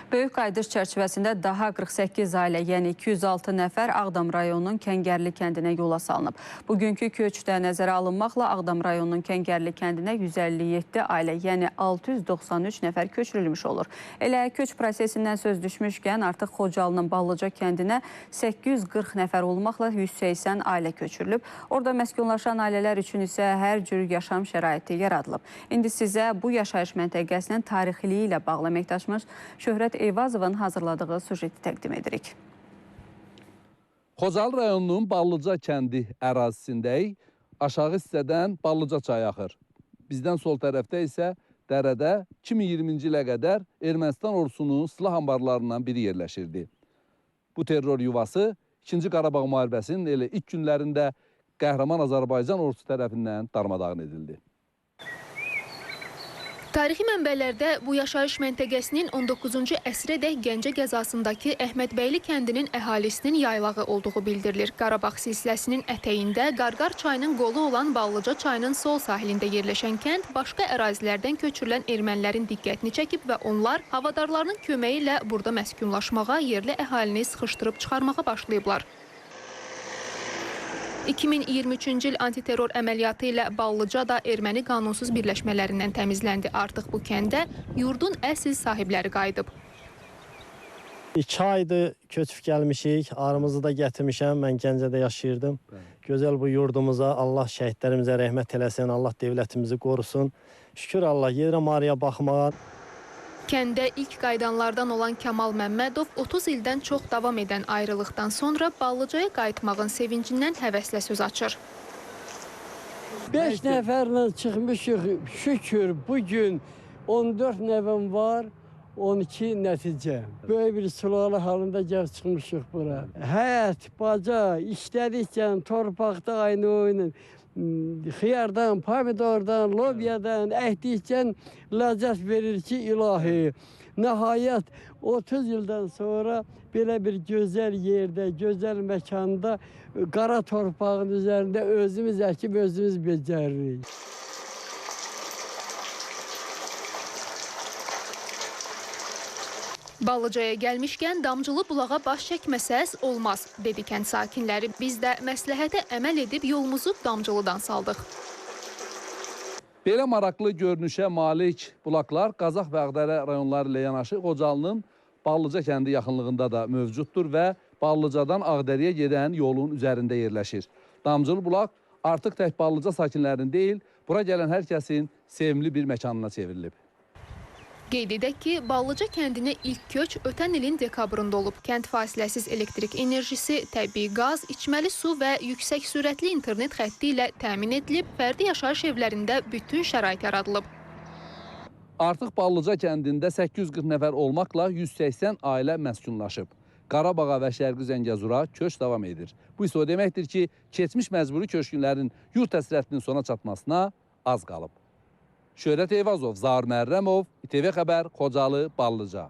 Böyük qayıdış çərçivəsində daha 48 ailə, yəni 206 nəfər Ağdam rayonunun Kəngərli kəndinə yola salınıb. Bugünkü köçdə nəzərə alınmaqla Ağdam rayonunun Kəngərli kəndinə 157 ailə, yəni 693 nəfər köçürülmüş olur. Elə köç prosesindən söz düşmüşkən artıq Xocalının Ballıca kəndinə 840 nəfər olmaqla 180 ailə köçürülüb. Orada məskunlaşan ailələr üçün isə hər cür yaşam şəraiti yaradılıb. İndi sizə bu yaşayış məntəqəsinin tarixiliyi ilə bağlı əməkdaşımız Şöhrət Eyvazovun hazırladığı sujeti təqdim edirik. Xocalı rayonunun Ballıca kəndi ərazisindəyik. Aşağı hissədən Ballıca çayı axır. Bizdən sol tərəfdə isə dərədə 2020-ci ilə qədər Ermənistan ordusunun silah anbarlarından biri yerləşirdi. Bu terror yuvası 2-ci Qarabağ müharibəsinin elə ilk günlərində qəhrəman Azərbaycan ordusu tərəfindən darmadağın edildi. Tarixi mənbələrdə bu yaşayış məntəqəsinin 19-cu əsrədək Gəncə qəzasındakı Əhmədbəyli kəndinin əhalisinin yaylağı olduğu bildirilir. Qarabağ silsiləsinin ətəyində Qarqar çayının qolu olan Ballıca çayının sol sahilində yerləşən kənd başqa ərazilərdən köçürülən ermənilərin diqqətini çəkib və onlar havadarlarının köməyi ilə burada məskunlaşmağa, yerli əhalini sıxışdırıb çıxarmağa başlayıblar. 2023-cü il antiterror əməliyyatı ilə Ballıca da erməni qanunsuz birləşmələrindən təmizləndi. Artıq bu kəndə yurdun əsl sahibləri qayıdıb. 2 aydır köçüb gəlmişik, arımızı da gətirmişəm, mən Gəncədə yaşayırdım. Gözəl bu yurdumuza Allah şəhidlərimizə rəhmət eləsin, Allah devlətimizi qorusun. Şükür Allah, yerəm araya baxmağa. Kəndə ilk qayıdanlardan olan Kamal Məmmədov 30 ildən çox davam edən ayrılıqdan sonra Ballıcaya qayıtmağın sevincindən həvəslə söz açır. 5 nəfərlə çıxmışıq, şükür bugün 14 nəvəm var, 12 nəticə. Böyük bir sulalı halında gəl çıxmışıq bura. Həyət, baca, işlədikcən, torpaqda aynı oyunun. Xiyardan, pomidordan, lobyadan əkdikcən ləzzət verir ki, ilahi. Nəhayət 30 ildən sonra belə bir gözəl yerdə, gözəl məkanda, qara torpağın üzərində özümüz əkib, özümüz becəririk. Ballıcaya gəlmişkən damcılı bulağa baş çəkməsəz olmaz, dedi kənd sakinləri. Biz də məsləhətə əməl edib yolumuzu damcılıdan saldıq. Belə maraqlı görünüşə malik bulaqlar Qazax və Ağdərə rayonları ilə yanaşı Xocalının Ballıca kəndi yaxınlığında da mövcuddur və Ballıcadan Ağdəriyə gedən yolun üzərində yerləşir. Damcılı bulaq artıq tək Ballıca sakinlərinin deyil, bura gələn hər kəsin sevimli bir məkanına çevrilib. Qeyd edək ki, Ballıca kəndinə ilk köç ötən ilin dekabrında olub. Kənd fasiləsiz elektrik enerjisi, təbii qaz, içməli su və yüksək sürətli internet xətti ilə təmin edilib, fərdi yaşayış evlərində bütün şərait yaradılıb. Artıq Ballıca kəndində 840 nəfər olmaqla 180 ailə məskunlaşıb. Qarabağa və Şərqi Zəngəzura köç davam edir. Bu isə o deməkdir ki, keçmiş məcburi köçkünlərin yurt həsrətinin sona çatmasına az qalıb. Şöhrət Eyvazov, Zaur Mərrəmov, İTV Xəbər, Xocalı, Ballıca.